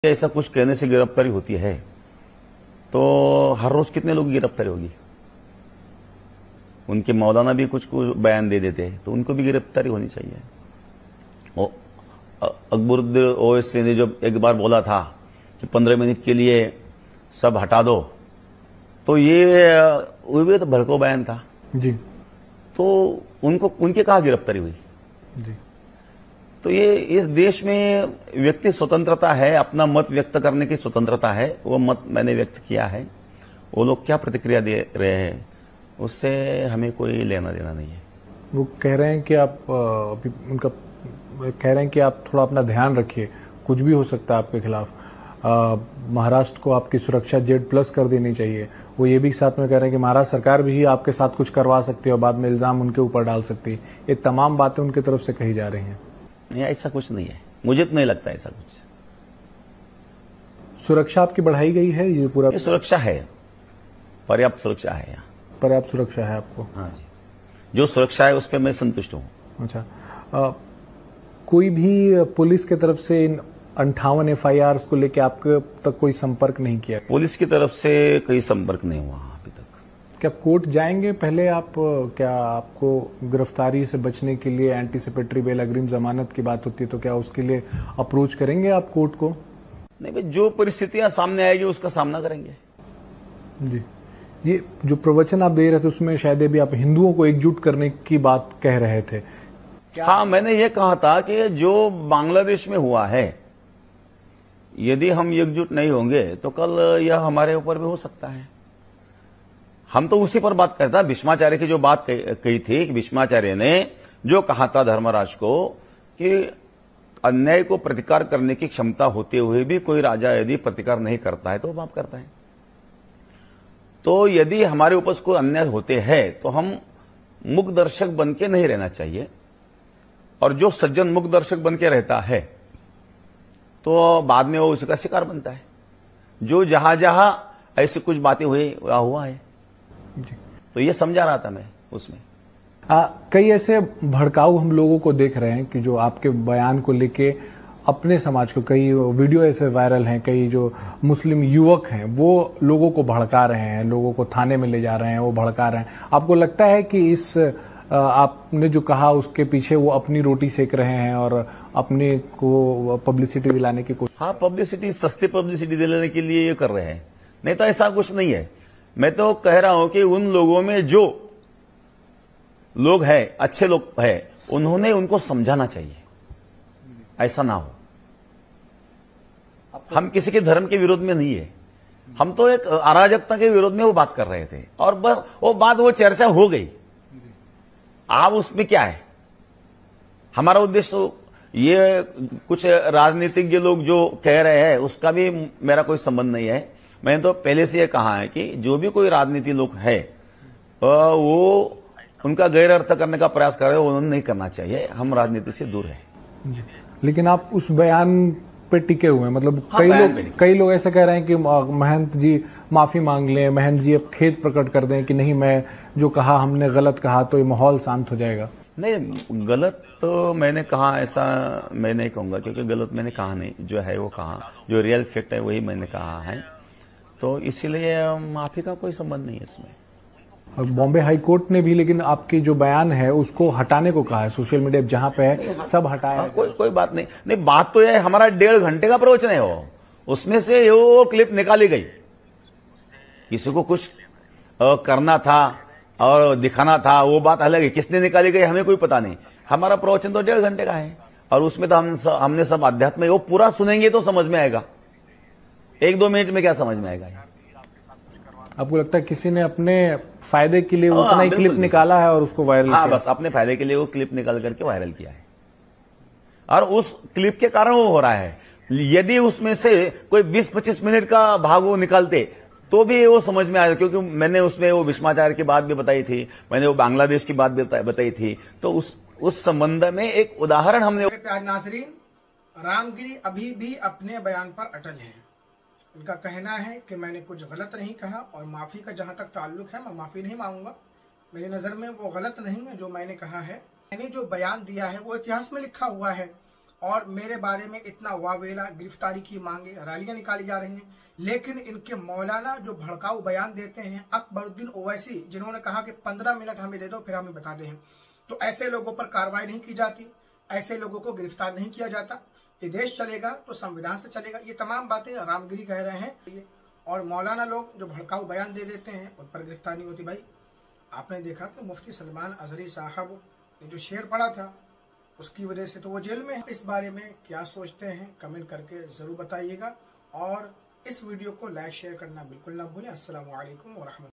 ऐसा कुछ कहने से गिरफ्तारी होती है तो हर रोज कितने लोग की गिरफ्तारी होगी। उनके मौलाना भी कुछ कुछ बयान दे देते हैं तो उनको भी गिरफ्तारी होनी चाहिए। अकबरुद्दीन ओवैसी ने जब एक बार बोला था कि 15 मिनट के लिए सब हटा दो, तो ये वो भी तो भड़को बयान था जी। तो उनको उनके कहाँ गिरफ्तारी हुई जी। तो ये इस देश में व्यक्ति स्वतंत्रता है, अपना मत व्यक्त करने की स्वतंत्रता है। वो मत मैंने व्यक्त किया है, वो लोग क्या प्रतिक्रिया दे रहे हैं उससे हमें कोई लेना देना नहीं है। वो कह रहे हैं कि आप अभी उनका कह रहे हैं कि आप थोड़ा अपना ध्यान रखिए, कुछ भी हो सकता है आपके खिलाफ। महाराष्ट्र को आपकी सुरक्षा Z+ कर देनी चाहिए। वो ये भी साथ में कह रहे हैं कि महाराष्ट्र सरकार भी आपके साथ कुछ करवा सकती है और बाद में इल्जाम उनके ऊपर डाल सकती है। ये तमाम बातें उनकी तरफ से कही जा रही हैं। नहीं, ऐसा कुछ नहीं है, मुझे तो नहीं लगता ऐसा कुछ। सुरक्षा आपकी बढ़ाई गई है, ये पूरा सुरक्षा है, पर्याप्त सुरक्षा है यहाँ। पर्याप्त सुरक्षा है आपको? हाँ जी, जो सुरक्षा है उस पर मैं संतुष्ट हूँ। अच्छा, कोई भी पुलिस की तरफ से इन 58 FIRs को लेकर आपके तक कोई संपर्क नहीं किया? पुलिस की तरफ से कोई संपर्क नहीं हुआ अभी तक। क्या कोर्ट जाएंगे पहले आप? क्या आपको गिरफ्तारी से बचने के लिए एंटीसिपेटरी बेल, अग्रिम जमानत की बात होती है, तो क्या उसके लिए अप्रोच करेंगे आप कोर्ट को? नहीं भाई, जो परिस्थितियां सामने आएगी उसका सामना करेंगे। जी। ये जो प्रवचन आप दे रहे थे उसमें शायद भी आप हिंदुओं को एकजुट करने की बात कह रहे थे। हाँ, मैंने ये कहा था कि जो बांग्लादेश में हुआ है, यदि हम एकजुट नहीं होंगे तो कल यह हमारे ऊपर भी हो सकता है। हम तो उसी पर बात करते हैं। भीष्माचार्य की जो बात कही थी कि भीष्माचार्य ने जो कहा था धर्मराज को कि अन्याय को प्रतिकार करने की क्षमता होते हुए भी कोई राजा यदि प्रतिकार नहीं करता है तो वो पाप करता है। तो यदि हमारे ऊपर कोई अन्याय होते हैं तो हम मुख दर्शक बन के नहीं रहना चाहिए, और जो सज्जन मुख दर्शक बन के रहता है तो बाद में वो उसका शिकार बनता है। जो जहां जहां ऐसी कुछ बातें हुआ है जी। तो ये समझा रहा था मैं उसमें। कई ऐसे भड़काऊ हम लोगों को देख रहे हैं कि जो आपके बयान को लेके अपने समाज को, कई वीडियो ऐसे वायरल हैं, कई जो मुस्लिम युवक हैं वो लोगों को भड़का रहे हैं, लोगों को थाने में ले जा रहे हैं, वो भड़का रहे हैं। आपको लगता है कि इस आपने जो कहा उसके पीछे वो अपनी रोटी सेक रहे हैं और अपने को पब्लिसिटी दिलाने की कोशिश? हाँ, पब्लिसिटी, सस्ती पब्लिसिटी दिलाने के लिए ये कर रहे हैं, नहीं तो ऐसा कुछ नहीं है। मैं तो कह रहा हूं कि उन लोगों में जो लोग हैं, अच्छे लोग हैं, उन्होंने उनको समझाना चाहिए, ऐसा ना हो। हम किसी के धर्म के विरोध में नहीं है, हम तो एक अराजकता के विरोध में वो बात कर रहे थे और बस वो चर्चा हो गई। अब उसमें क्या है, हमारा उद्देश्य तो ये कुछ राजनीतिज्ञ लोग जो कह रहे हैं उसका भी मेरा कोई संबंध नहीं है। मैंने तो पहले से ये कहा है कि जो भी कोई राजनीति लोग है वो उनका गैर अर्थ करने का प्रयास कर रहे हैं, उन्होंने नहीं करना चाहिए। हम राजनीति से दूर हैं। लेकिन आप उस बयान पे टिके हुए हैं, मतलब हाँ, कई लोग ऐसे कह रहे हैं कि महंत जी माफी मांग लें, महंत जी अब खेद प्रकट कर दें कि नहीं, मैं जो कहा हमने गलत कहा, तो ये माहौल शांत हो जाएगा। नहीं, गलत तो मैंने कहा ऐसा मैं नहीं कहूंगा, क्योंकि गलत मैंने कहा नहीं, जो है वो कहा, जो रियल फैक्ट है वही मैंने कहा है, तो इसीलिए माफी का कोई संबंध नहीं है इसमें। बॉम्बे हाई कोर्ट ने भी लेकिन आपकी जो बयान है उसको हटाने को कहा है, सोशल मीडिया जहां पे है सब हटाया। कोई बात नहीं, बात तो ये हमारा 1.5 घंटे का प्रवचन है, वो उसमें से वो क्लिप निकाली गई। किसी को कुछ करना था और दिखाना था, वो बात अलग है, किसने निकाली गई हमें कोई पता नहीं। हमारा प्रवचन तो 1.5 घंटे का है और उसमें तो हमने सब अध्यात्म, वो पूरा सुनेंगे तो समझ में आएगा, 1-2 मिनट में क्या समझ में आएगा। आपको लगता है किसी ने अपने फायदे के लिए उतना ही क्लिप निकाला है और उसको वायरल किया? बस अपने फायदे के लिए वो क्लिप निकाल करके वायरल किया है और उस क्लिप के कारण वो हो रहा है। यदि उसमें से कोई 20-25 मिनट का भाग वो निकालते तो भी वो समझ में आया, क्योंकि मैंने उसमें वो भीष्माचार्य की बात भी बताई थी, मैंने वो बांग्लादेश की बात भी बताई थी, तो उस संबंध में एक उदाहरण हमने। प्यारे नाज़रीन, रामगिरी अभी भी अपने बयान पर अटल हैं। उनका कहना है कि मैंने कुछ गलत नहीं कहा और माफ़ी का जहां तक ताल्लुक है मैं माफ़ी नहीं मांगूंगा। मेरी नज़र में वो गलत नहीं है जो मैंने कहा है। मैंने जो बयान दिया है वो इतिहास में लिखा हुआ है और मेरे बारे में इतना वावेला, गिरफ्तारी की मांगे, रैलियां निकाली जा रही हैं, लेकिन इनके मौलाना जो भड़काऊ बयान देते हैं, अकबरुद्दीन ओवैसी जिन्होंने कहा कि 15 मिनट हमें दे दो फिर हमें बता दें, तो ऐसे लोगों पर कार्रवाई नहीं की जाती, ऐसे लोगों को गिरफ्तार नहीं किया जाता। ये देश चलेगा तो संविधान से चलेगा। ये तमाम बातें रामगिरी कह रहे हैं और मौलाना लोग जो भड़काऊ बयान दे देते हैं उन पर गिरफ्तार नहीं होती। भाई आपने देखा कि मुफ्ती सलमान अजहरी साहब ने जो शेर पढ़ा था उसकी वजह से तो वो जेल में है। इस बारे में क्या सोचते हैं कमेंट करके जरूर बताइएगा और इस वीडियो को लाइक शेयर करना बिल्कुल ना भूलें। अस्सलामु अलैकुम व रहमतुल्लाह।